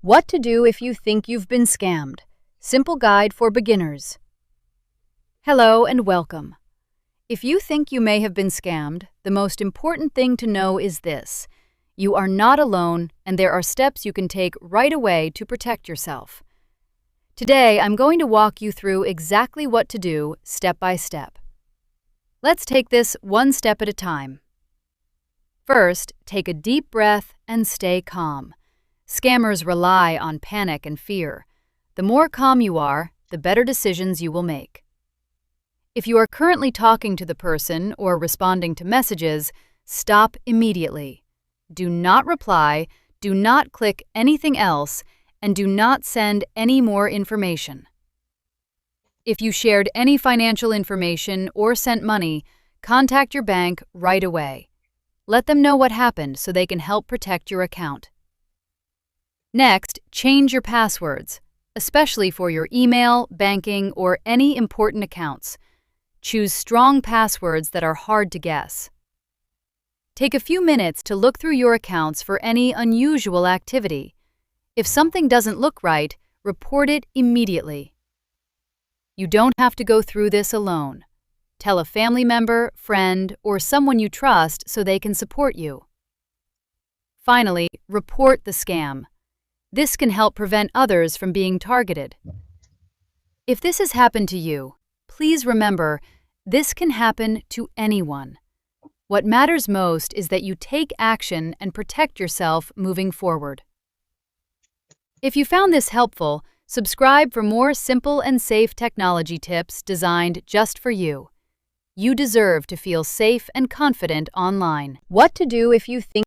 What to do if you think you've been scammed. Simple guide for beginners. Hello and welcome. If you think you may have been scammed, the most important thing to know is this. You are not alone, and there are steps you can take right away to protect yourself. Today, I'm going to walk you through exactly what to do step by step. Let's take this one step at a time. First, take a deep breath and stay calm. Scammers rely on panic and fear. The more calm you are, the better decisions you will make. If you are currently talking to the person or responding to messages, stop immediately. Do not reply, do not click anything else, and do not send any more information. If you shared any financial information or sent money, contact your bank right away. Let them know what happened so they can help protect your account. Next, change your passwords, especially for your email, banking, or any important accounts. Choose strong passwords that are hard to guess. Take a few minutes to look through your accounts for any unusual activity. If something doesn't look right, report it immediately. You don't have to go through this alone. Tell a family member, friend, or someone you trust so they can support you. Finally, report the scam. This can help prevent others from being targeted. If this has happened to you, please remember, this can happen to anyone. What matters most is that you take action and protect yourself moving forward. If you found this helpful, subscribe for more simple and safe technology tips designed just for you. You deserve to feel safe and confident online. What to do if you think